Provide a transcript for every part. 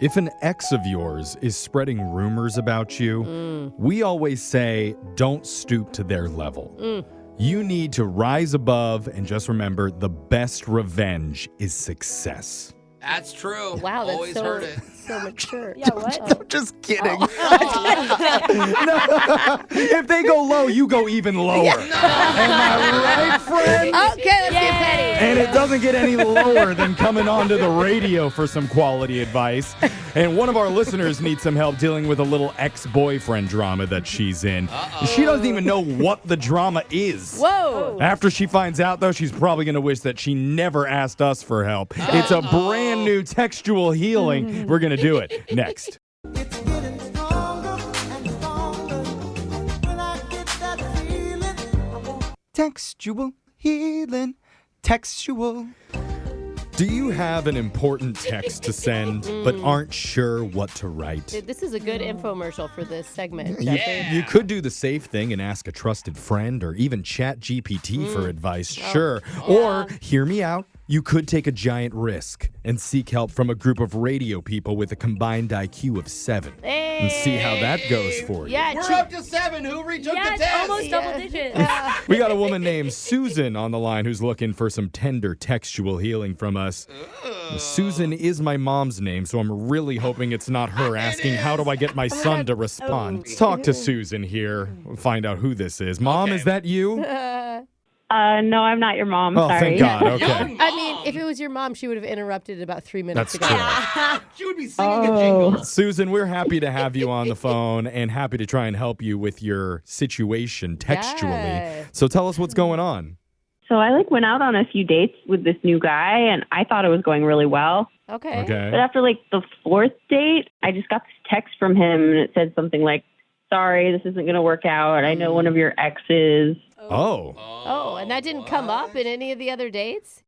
If an ex of yours is spreading rumors about you, we always say, don't stoop to their level. You need to rise above and just remember the best revenge is success. That's true. Wow, that's Always heard it. so mature. Yeah, what? I'm just kidding. No. If they go low, you go even lower. Am I right, friends? Okay, let's get petty. And it doesn't get any lower than coming onto the radio for some quality advice. And one of our listeners needs some help dealing with a little ex-boyfriend drama that she's in. She doesn't even know what the drama is. Whoa. After she finds out, though, she's probably going to wish that she never asked us for help. It's a brand new textual healing. We're going to do it next. It's getting stronger and stronger when I get that feeling. Textual healing. Textual. Do you have an important text to send but aren't sure what to write? Dude, this is a good infomercial for this segment. You could do the safe thing and ask a trusted friend or even chat GPT for advice, sure. Or, hear me out, you could take a giant risk and seek help from a group of radio people with a combined IQ of 7 and see how that goes for you. Yeah, We're up to 7. Who retook the Yes, test? almost double digits. We got a woman named Susan on the line who's looking for some tender textual healing from us. Susan is my mom's name, so I'm really hoping it's not her asking, how do I get my son to respond? Let's talk to Susan here. We'll find out who this is. Mom, is that you? No, I'm not your mom. Oh, Sorry. thank God. Okay. I mean, if it was your mom, she would have interrupted about 3 minutes That's ago. true. She would be singing a jingle. Susan, we're happy to have you on the phone and happy to try and help you with your situation textually. Yeah. So tell us what's going on. So I went out on a few dates with this new guy, and I thought it was going really well. Okay. But after the 4th date, I just got this text from him, and it said something like, "Sorry, this isn't going to work out. I know one of your exes." Oh, and that didn't come up in any of the other dates?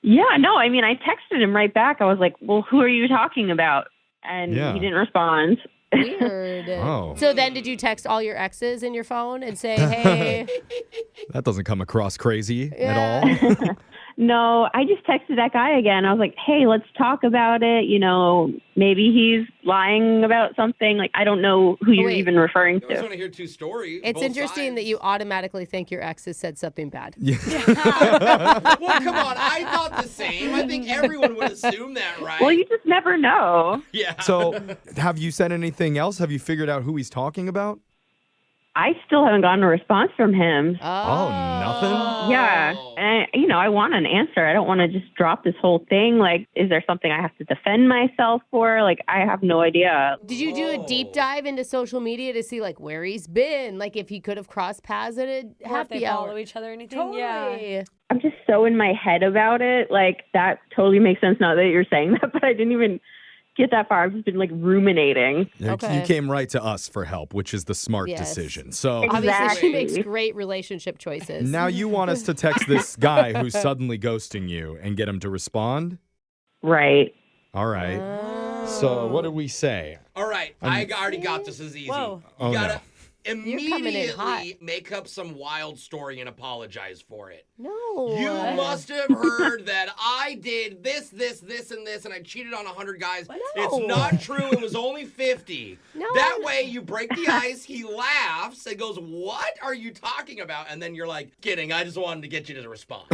Yeah, no, I mean, I texted him right back. I was like, "Well, who are you talking about?" And he didn't respond. Weird. Oh. So then did you text all your exes in your phone and say, hey? That doesn't come across crazy at all. No, I just texted that guy again. I was like, "Hey, let's talk about it. Maybe he's lying about something. I don't know who you're even referring I just to." want to hear 2 stories. It's both interesting sides. that you automatically think your exes said something bad. Well, come on. I thought the same. I think everyone would assume that, right? Well, you just never know. Yeah. So have you said anything else? Have you figured out who he's talking about? I still haven't gotten a response from him. Oh, nothing? Yeah. And, I want an answer. I don't want to just drop this whole thing. Is there something I have to defend myself for? I have no idea. Did you do a deep dive into social media to see where he's been? If he could have crossed paths at a Or if happy they hour? follow each other or anything. Totally. Yeah. I'm just so in my head about it. That totally makes sense now that you're saying that, but I didn't even get that far. I've just been ruminating. Okay. You came right to us for help, which is the smart Yes. decision. So Obviously, Exactly. she makes great relationship choices. now you want us to text this guy who's suddenly ghosting you and get him to respond? Right. All right. So what did we say? All right. I already got this. Is easy. Whoa. Oh, You gotta no. You're coming in hot. immediately make up some wild story and apologize for it. No. You must have heard that I did this, and this, and I cheated on 100 guys. It's not true. It was only 50. No. That way, you break the ice. He laughs and goes, "What are you talking about?" And then you're like, "Kidding. I just wanted to get you to respond."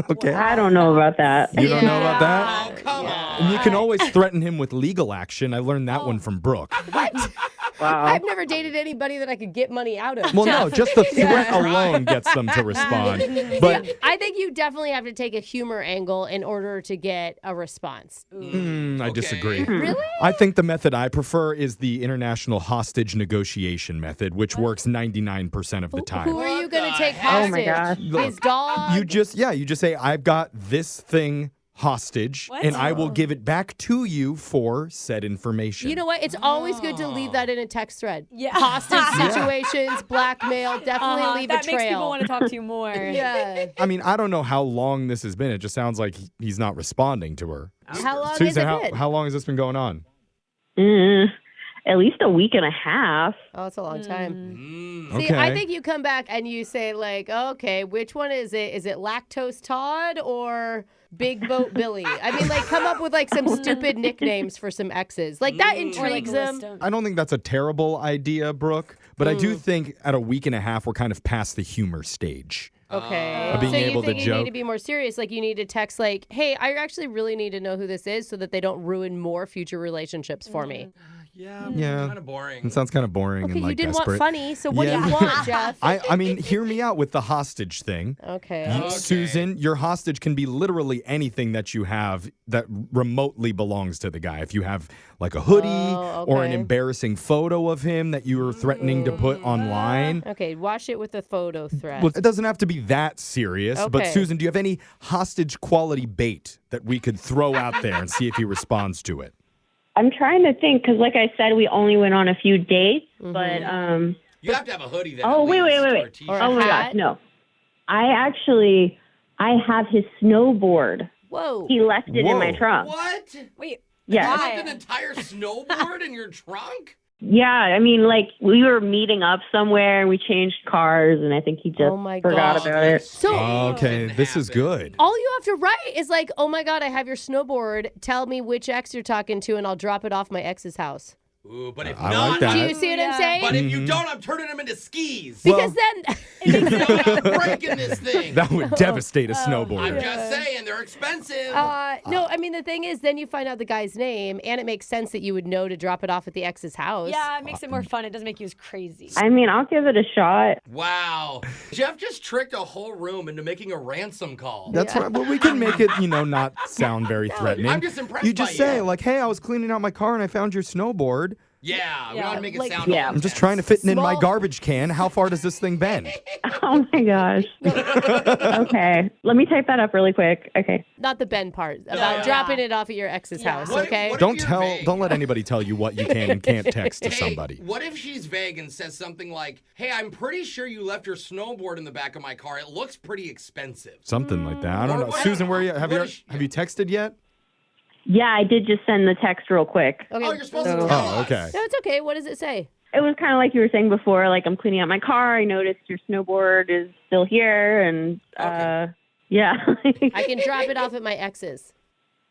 Okay. I don't know about that. You don't know about that? Oh, come on. And you can always threaten him with legal action. I learned that one from Brooke. Wow. I've never dated anybody that I could get money out of. Well, no, just the threat alone gets them to respond. But I think you definitely have to take a humor angle in order to get a response. I disagree. Really? I think the method I prefer is the international hostage negotiation method, which works 99% of the Who time. are you going to take Oh my hostage? gosh. His dog? You just say, I've got this thing hostage, What? and I will give it back to you for said information. You know what? It's always good to leave that in a text thread. Yeah. Hostage situations, blackmail, definitely leave that a trail. makes people want to talk to you more. Yeah. I mean, I don't know how long this has been. It just sounds like he's not responding to her. How long Susan, has it been? how long has this been going on? at least a week and a half. Oh, it's a long time. Mm. See, I Okay. think you come back and you say like, okay, which one is it? Is it Lactose Todd or Big Boat Billy? I mean, like, come up with like some stupid nicknames for some exes. Like that Or like intrigues a them. list of- I don't think that's a terrible idea, Brooke, but I do think at a week and a half, we're kind of past the humor stage. Okay. Of being so you able to think you need joke. to be more serious? Like you need to text like, hey, I actually really need to know who this is so that they don't ruin more future relationships for me. Yeah, Yeah. kind of boring. It sounds kind of boring Okay, and like you didn't desperate. want funny, so what Yeah. do you want, Jeff? I mean, hear me out with the hostage thing. Okay. Okay. Susan, your hostage can be literally anything that you have that remotely belongs to the guy. If you have like a hoodie Oh, or an okay. embarrassing photo of him that you were threatening to put online. Okay, wash it with a photo thread. Well, it doesn't have to be that serious, but Okay. Susan, do you have any hostage quality bait that we could throw out there and see if he responds to it? I'm trying to think because, like I said, we only went on a few dates. Mm-hmm. But You have to have a hoodie then. Oh, at wait, least, wait, or wait. a t-shirt. Or a oh my hat? gosh, no. I have his snowboard. Whoa. He left it in my Whoa. trunk. What? Wait, Yeah. You Why? left an entire snowboard in your trunk? Yeah, I mean, like we were meeting up somewhere and we changed cars, and I think he just Oh my forgot gosh. about it. So Okay, this is good. all you have to write is like, oh my God, I have your snowboard. Tell me which ex you're talking to, and I'll drop it off my ex's house. Ooh, but if I not, like that. Do you see what I'm Yeah. saying? but if you don't, I'm turning them into skis. Well- Because then I'm breaking this thing. That would devastate a I'm snowboarder. just saying, they're expensive. no, I mean the thing is, then you find out the guy's name, and it makes sense that you would know to drop it off at the ex's house. yeah, it makes it more fun. It doesn't make you as crazy. I mean, I'll give it a shot. Wow. Jeff just tricked a whole room into making a ransom call. That's right. But we can make it, not sound very threatening. I'm just impressed You just by say, you. like, hey, I was cleaning out my car and I found your snowboard. Yeah, we Yeah, don't want to make it like- sound Yeah. all I'm just trying to fit it in my Small- garbage can. How far does this thing bend? Oh my gosh. Okay, let me type that up really quick. Okay. Not the Ben part about yeah. dropping it off at your ex's Yeah. house. What if- Okay. what if- Don't you're vague. don't let anybody tell you what you can and can't text to Hey, somebody. what if she's vague and says something like, hey, I'm pretty sure you left your snowboard in the back of my car. It looks pretty expensive. Something like that. I don't Or know. what- Susan, where are you? Have what you is she- have you texted yet? Yeah, I did just send the text real quick. Okay. Oh, you're supposed to Oh, tell Oh, us. okay. No, it's okay. What does it say? It was kind of like you were saying before. Like I'm cleaning out my car. I noticed your snowboard is still here, and Okay. yeah. I can drop it off at my ex's.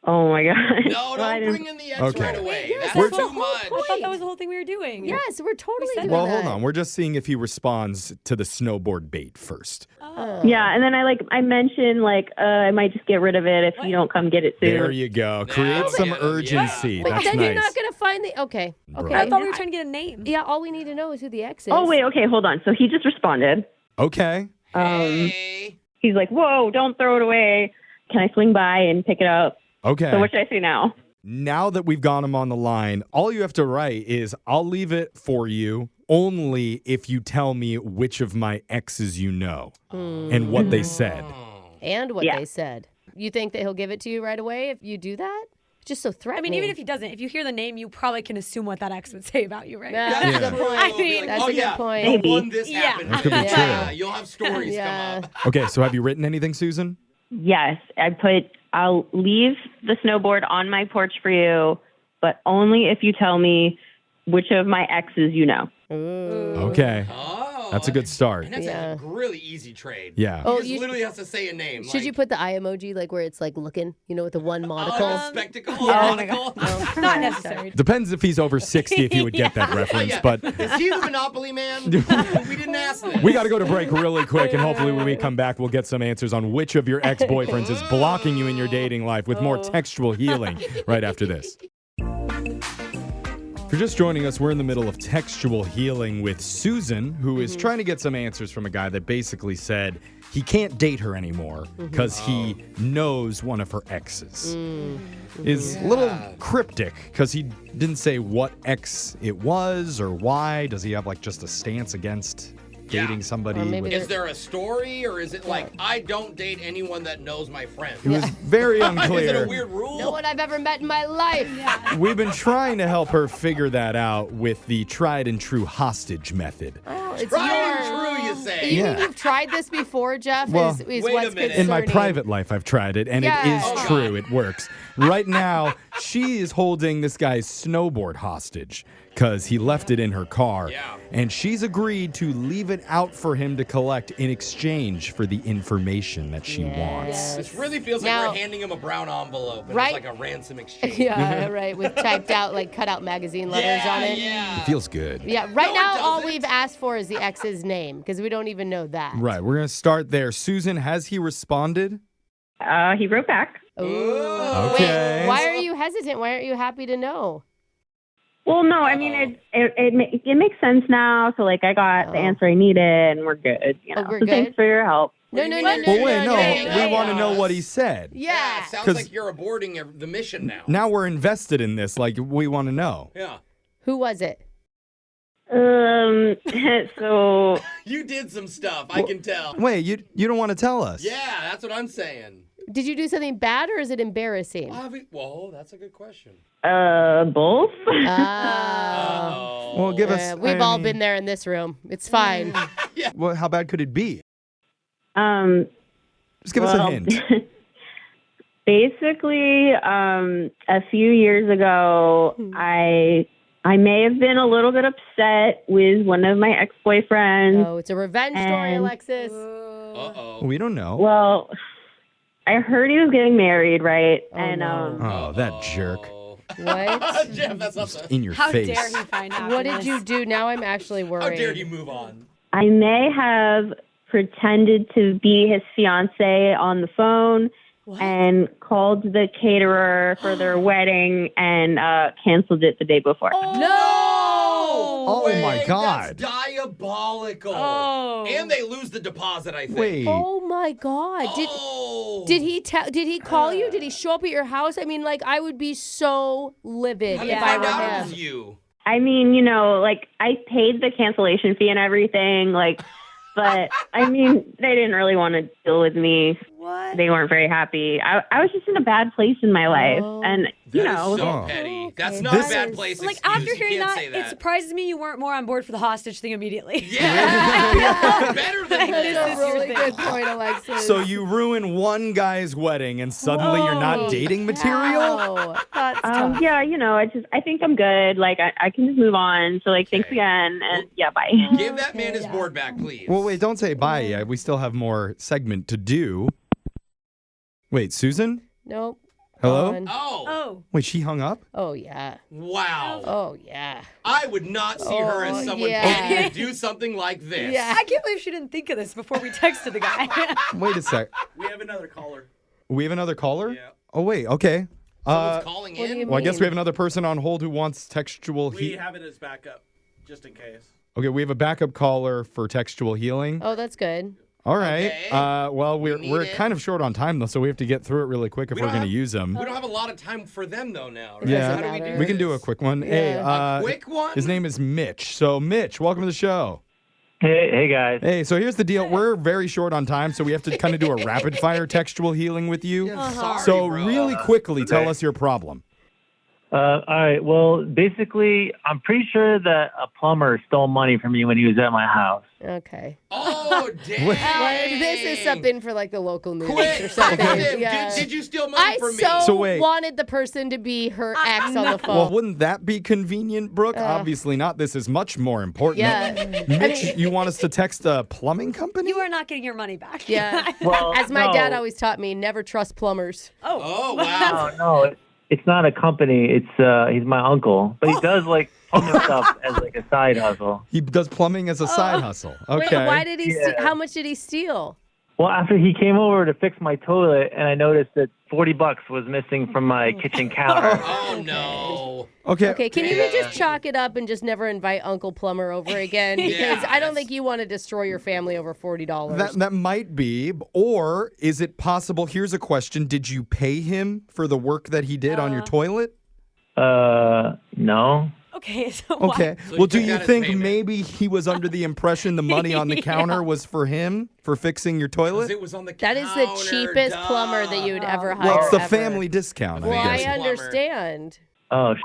Oh my god. No, Well, I don't didn't- bring in the X Okay. right away. Yes, That's that's too the whole much. I thought that was the whole thing we were doing. Yes, we're totally said doing Well, that. hold on. We're just seeing if he responds to the snowboard bait first. Oh. Yeah, and then I mentioned I might just get rid of it if you don't come get it soon. There you go. Now Create we some get 'em, urgency. yeah. But That's then nice. you're not gonna find the okay. Okay. I thought we were trying to get a name. Yeah, all we need to know is who the ex is. Oh wait, okay, hold on. So he just responded. Okay. Hey. He's like, "Whoa, don't throw it away. Can I swing by and pick it up?" Okay. So what should I say now? Now that we've got him on the line, all you have to write is, I'll leave it for you only if you tell me which of my exes you know and what they said. And what Yeah. they said. You think that he'll give it to you right away if you do that? Just so I threatening. mean, even if he doesn't, if you hear the name, you probably can assume what that ex would say about you, right? Yeah. That's That's a true. good point. I It'll be mean, like, that's oh, a good yeah, point. no Maybe. one this Yeah. happened. That could be Yeah. true. You'll have stories Yeah. come up. Okay, so have you written anything, Susan? Yes, I'll leave the snowboard on my porch for you, but only if you tell me which of my exes you know. Okay. Oh. That's a good start. And that's Yeah. a really easy trade. Yeah. He Oh, just you- literally has to say a name. Should you put the eye emoji like where it's like looking, with the one monocle? Oh, spectacle? Yeah. monocle? Not necessary. Depends if he's over 60 if he would get that Oh, reference, yeah. but Is he the Monopoly man? We didn't ask this. we got to go to break really quick, and hopefully when we come back, we'll get some answers on which of your ex-boyfriends is blocking you in your dating life with more textual healing right after this. If you're just joining us, we're in the middle of textual healing with Susan, who is trying to get some answers from a guy that basically said he can't date her anymore because he knows one of her exes. Is a little cryptic because he didn't say what ex it was or why. Does he have just a stance against dating somebody? Or maybe Is there a story, or is it like, I don't date anyone that knows my friends? It was very Is it a unclear. weird rule? No one I've ever met in my life. We've been trying to help her figure that out with the tried and true hostage method. Oh, it's Tried your and true, you say. You Yeah. mean you've tried this before, Jeff? Well, is wait a what's minute. In my concerning. private life, I've tried it, and Yeah. it is Oh, true. God. It works. Right now, she is holding this guy's snowboard hostage because he left it in her car. Yeah. And she's agreed to leave it out for him to collect in exchange for the information that she wants. This really feels like Now- we're handing him a brown envelope, and Right? it's like a ransom exchange. Yeah, right. With typed out, like cut out magazine letters on it. Yeah. Feels good. Yeah, right No, it now all doesn't. we've asked for is the ex's name because we don't even know that. Right, we're going to start there. Susan, has he responded? He wrote back. Ooh. Okay. Wait, why are you hesitant? Why aren't you happy to know? Well, no, I mean it makes sense now. So like I got the answer I needed, and we're good. You know? Oh, we're so thanks good? for your help. No, do no, you no, mean? no, Well, wait, no. no, We want to know what he said. Yeah. Sounds 'Cause- like you're aborting the mission now. Now we're invested in this. Like, we want to know. Yeah. Who was it? So You did some stuff, I can tell. Wait, you don't want to tell us? Yeah, that's what I'm saying. Did you do something bad or is it embarrassing? Well, that's a good question. both. Ah. Oh. Well, give us. We've all been there in this room. It's fine. Well, how bad could it be? Just give us a Well, hint. Basically, a few years ago, I may have been a little bit upset with one of my ex-boyfriends. Oh, it's a revenge story, And- Alexis. Uh-oh. We don't know. Well, I heard he was getting married, right? Oh, and no. Oh, that jerk. What? Jeff, that's not the... In your How face. dare he find out? What did you do? Now I'm actually How worried. dare you move on? I may have pretended to be his fiance on the phone and called the caterer for their wedding and canceled it the day before. Oh, Wait, my God. That's diabolical. Oh. And they lose the deposit, I think. Wait. Oh my God! Oh. Did he call you? Did he show up at your house? I mean, like I would be so livid How did if you I find were out it him. was you? I mean, you know, like I paid the cancellation fee and everything, like, but I mean, they didn't really want to deal with me. What? They weren't very happy. I was just in a bad place in my life, and you That is know, so Oh. petty. That's Okay. not This- a bad place. Like excuse. after You hearing can't that, say it that. surprises me you weren't more on board for the hostage thing immediately. Yeah, better than That's this. a really good point, Alexis. So you ruin one guy's wedding and suddenly you're not Holy dating material? cow. That's tough. yeah, you know, I think I'm good. Like I can just move on. So like, thanks Okay. again, and yeah, bye. Give that man his board back, please. Well, wait, don't say bye yet. We still have more segment to do. Wait, Susan? Nope. Hello? Gone. Oh, Oh. Wait, she hung up? Oh yeah. wow. Oh yeah. I would not see her as Oh, someone yeah. paying to do something like this. Yeah. I can't believe she didn't think of this before we texted the guy. Wait a sec. We have another caller. We have another caller? Yeah. Oh, wait, okay. Someone's calling what do in. you Well, I guess mean? we have another person on hold who wants textual We heat. have it as backup, just in case. Okay, we have a backup caller for textual healing. Oh, that's good. All right. Okay. Well, we're need it. kind of short on time though, so we have to get through it really quick if We we're don't going to have- use them. We don't have a lot of time for them though now. Right? Yeah. How do we do Doesn't We can do a this? quick one. Yeah. Hey, A quick one? his name is Mitch. So, Mitch, welcome to the show. Hey guys. Hey, so here's the deal. We're very short on time, so we have to kind of do a rapid fire textual healing with you. Sorry, So, bro. really quickly, tell us your problem. All right. Well, basically, I'm pretty sure that a plumber stole money from me when he was at my house. Okay. Oh, dang. Wait. Well, this is something for like the local news Quick, or something. text him. Yeah. Did you steal money I from me? so, So wait. wanted the person to be her ex on the phone. Well, wouldn't that be convenient, Brooke? Obviously not. This is much more important. Yeah. Mitch, you want us to text a plumbing company? You are not getting your money back. Yeah. Well, As my dad no. always taught me, never trust plumbers. Oh, wow. No, it's not a company. It's he's my uncle, but he does like plumbing stuff as like a side hustle. He does plumbing as a side hustle. Okay. Wait, why did he? Yeah. How much did he steal? Well, after he came over to fix my toilet, and I noticed that $40 was missing from my kitchen counter. Oh, no. Okay. Okay, can you just chalk it up and just never invite Uncle Plumber over again? Because Yeah, I don't that's- think you want to destroy your family over $40. That might be, or is it possible? Here's a question: did you pay him for the work that he did on your toilet? No. Okay, so Okay. So Well, you do took you that as think payment. maybe he was under the impression the money on the counter was for him for fixing your 'Cause toilet? it was on the That is counter. the cheapest plumber that you'd ever hire. Well, it's the ever. family discount. Well, I I guess. Plumber. understand. Oh,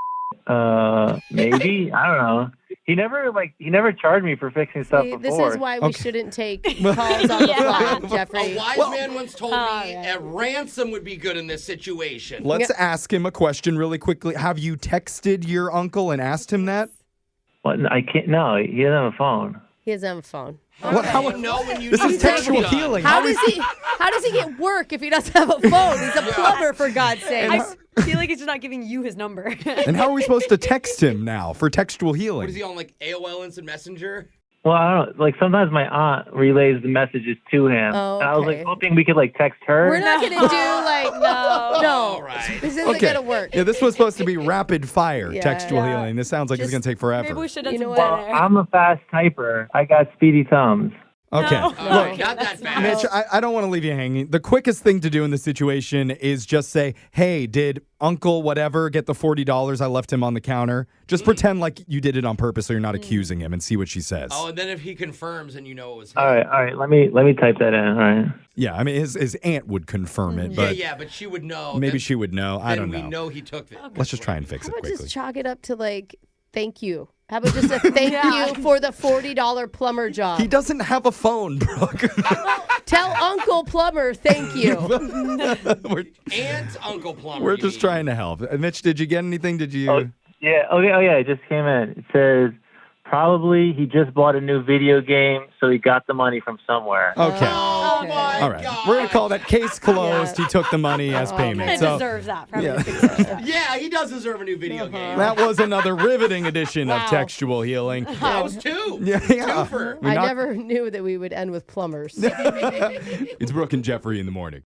Maybe. I don't know. He never charged me for fixing stuff See, before. this is why we shouldn't take calls on the fly, Jeffrey. A wise man once told me a ransom would be good in this situation. Let's ask him a question really quickly. Have you texted your uncle and asked him that? What? I can't. No, he doesn't have a phone. He doesn't have a phone. What? How? You know when you This need is textual something done. healing. How does he get work if he doesn't have a phone? He's a plumber, for God's sake. I feel like he's just not giving you his number. And how are we supposed to text him now for textual healing? What is he on, like AOL Instant Messenger? Well, I don't know. Like sometimes my aunt relays the messages to him, Oh, and I was okay. like hoping we could like text her. We're not gonna do like no. All right. This isn't gonna work. Yeah, this was supposed to be rapid fire Yeah. textual Yeah. healing. This sounds like it's Just- gonna take forever. Maybe we should have You know done what? better. I'm a fast typer. I got speedy thumbs. Okay. No. Look, Not that fast. Mitch, I don't want to leave you hanging. The quickest thing to do in this situation is just say, hey, did Uncle whatever get the $40 I left him on the counter? Just pretend like you did it on purpose so you're not accusing him and see what she says. Oh, and then if he confirms and you know it was him. All right. Let me type that in. All right. Yeah, I mean, his aunt would confirm it, but but she would know. maybe Then- she would know. I then don't we know. know he took it. Let's just try and fix How it about quickly. just chalk it up to like thank you? How about just a thank you for the $40 plumber job? He doesn't have a phone, Brooke. Tell Uncle Plumber thank you. Aunt, Uncle Plumber. We're you just mean. trying to help. Mitch, did you get anything? Did you? Oh yeah. Oh yeah. It just came in. It says probably he just bought a new video game, so he got the money from somewhere. Okay. Oh Okay. my All right. God. We're going to call that case closed. Yeah. He took the money as payment. He So deserves that. For yeah. having to fix it. Yeah, he does deserve a new video game. that was another riveting edition of Wow. Textual Healing. That was two. Yeah. Twofer. We I knocked- never knew that we would end with plumbers. It's Brooke and Jeffrey in the morning.